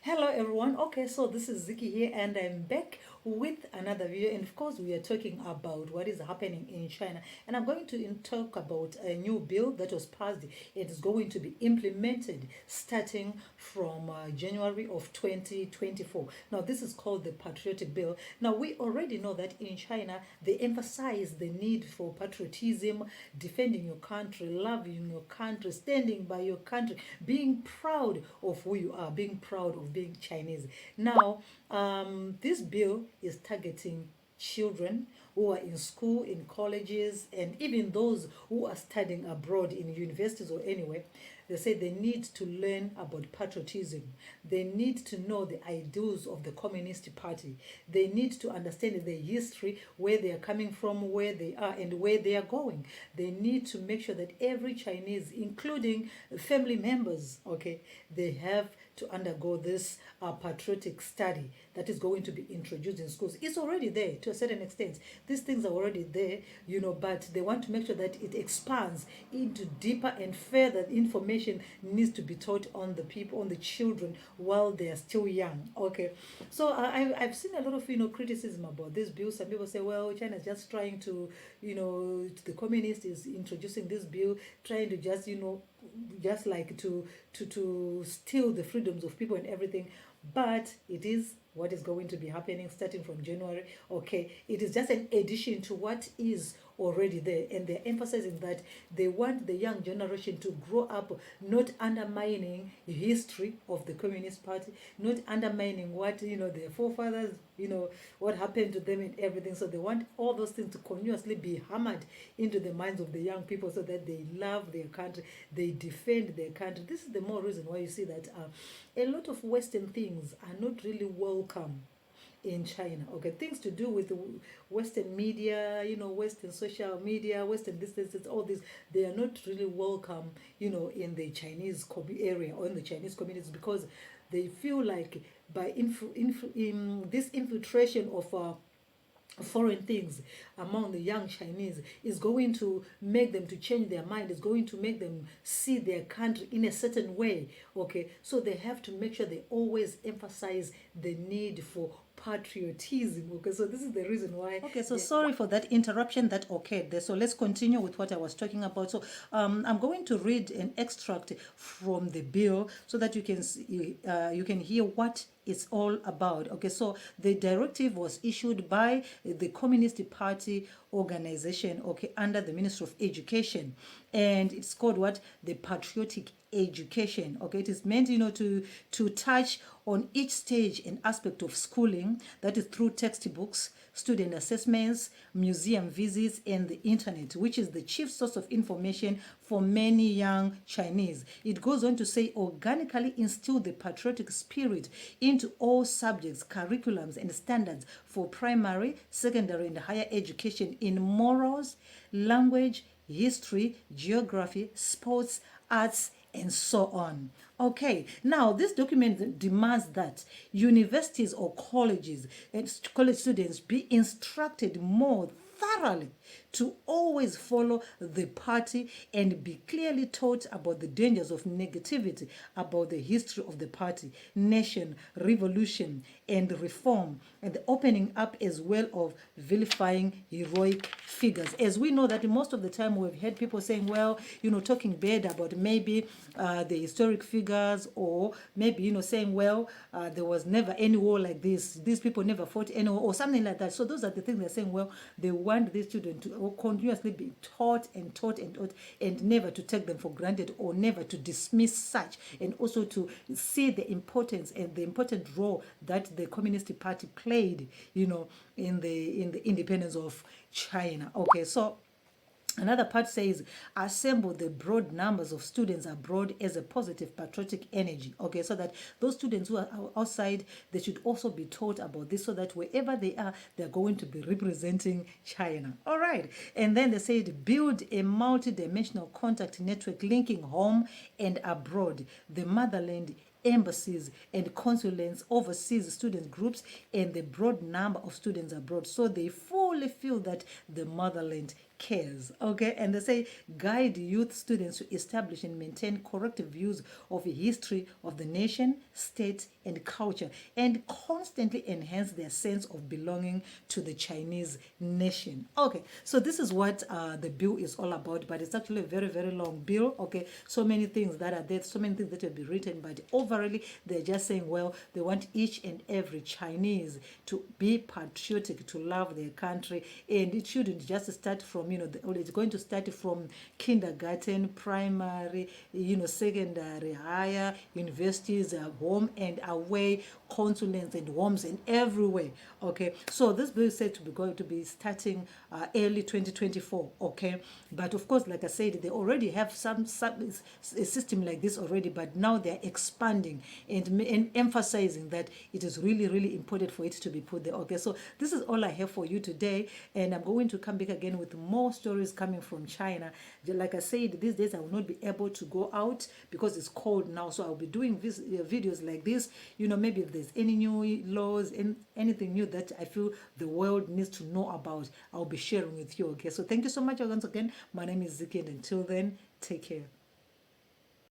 Hello everyone. Okay, so this is Ziki here and I'm back with another video, and of course we are talking about what is happening in China, and I'm going to talk about a new bill that was passed. It is going to be implemented starting from January of 2024. Now this is called the Patriotic Bill. Now we already know that in China they emphasize the need for patriotism, defending your country, loving your country, standing by your country, being proud of who you are, being proud of being Chinese. Now, this bill is targeting children who are in school, in colleges, and even those who are studying abroad in universities or anywhere. They say they need to learn about patriotism. They need to know the ideals of the Communist Party. They need to understand the history, where they are coming from, where they are, and where they are going. They need to make sure that every Chinese, including family members, okay, they have to undergo this patriotic study that is going to be introduced in schools. It's already there to a certain extent. These things are already there, but they want to make sure that it expands into deeper and further information needs to be taught on the people, on the children while they are still young. Okay, so I've seen a lot of criticism about this bill. Some people say, well, China is just trying to, the communist is introducing this bill, trying to just like to steal the freedoms of people and everything. But it is what is going to be happening starting from January. Okay, it is just an addition to what is already there, and they're emphasizing that they want the young generation to grow up not undermining history of the Communist Party, not undermining what their forefathers, what happened to them and everything. So they want all those things to continuously be hammered into the minds of the young people so that they love their country, they defend their country. This is the more reason why you see that a lot of Western things are not really welcome in China. Okay, things to do with the Western media, Western social media, Western distances, all this, they are not really welcome, in the Chinese area or in the Chinese communities, because they feel like by in this infiltration of foreign things among the young Chinese is going to make them to change their mind, is going to make them see their country in a certain way. Okay, so they have to make sure they always emphasize the need for patriotism. Okay, so this is the reason why. Okay, so sorry for that interruption that occurred there. So let's continue with what I was talking about. So I'm going to read an extract from the bill so that you can see, you can hear what it's all about. Okay, so the directive was issued by the Communist Party organization, okay, under the Ministry of Education, and it's called what? The Patriotic Education. Okay, it is meant to touch on each stage and aspect of schooling, that is through textbooks, student assessments, museum visits, and the internet, which is the chief source of information for many young Chinese. It goes on to say, organically instill the patriotic spirit into all subjects, curriculums, and standards for primary, secondary, and higher education in morals, language, history, geography, sports, arts, and so on. Okay, now this document demands that universities or colleges and college students be instructed more thoroughly to always follow the party and be clearly taught about the dangers of negativity, about the history of the party, nation, revolution, and reform, and the opening up as well of vilifying heroic figures. As we know that most of the time we've heard people saying, well, talking bad about maybe the historic figures, or maybe, saying, well, there was never any war like this. These people never fought any war, or something like that. So those are the things they're saying, well, they want these children to continuously be taught and taught and taught, and never to take them for granted, or never to dismiss such, and also to see the importance and the important role that the Communist Party played, in the independence of China. Okay, so another part says, assemble the broad numbers of students abroad as a positive patriotic energy. Okay, so that those students who are outside, they should also be taught about this, so that wherever they are, they're going to be representing China. All right. And then they said, build a multi-dimensional contact network linking home and abroad, the motherland, embassies, and consulates overseas student groups, and the broad number of students abroad, so they fully feel that the motherland cares. Okay, and they say guide youth students to establish and maintain correct views of the history of the nation, state, and culture, and constantly enhance their sense of belonging to the Chinese nation. Okay, so this is what the bill is all about, but it's actually a very, very long bill. Okay, so many things that are there, so many things that will be written, but overall, they're just saying, well, they want each and every Chinese to be patriotic, to love their country, and it shouldn't just start from, it's going to start from kindergarten, primary, secondary, higher, universities, home and away, consulates and homes and everywhere. Okay, so this bill is said to be going to be starting early 2024. Okay, but of course, like I said, they already have some a system like this already, but now they're expanding and emphasizing that it is really, really important for it to be put there. Okay, so this is all I have for you today, and I'm going to come back again with more stories coming from China. Like I said, these days I will not be able to go out because it's cold now, so I'll be doing videos like this. Maybe if there's any new laws and anything new that I feel the world needs to know about, I'll be sharing with you. Okay, so thank you so much once again. My name is Ziki, and until then, take care.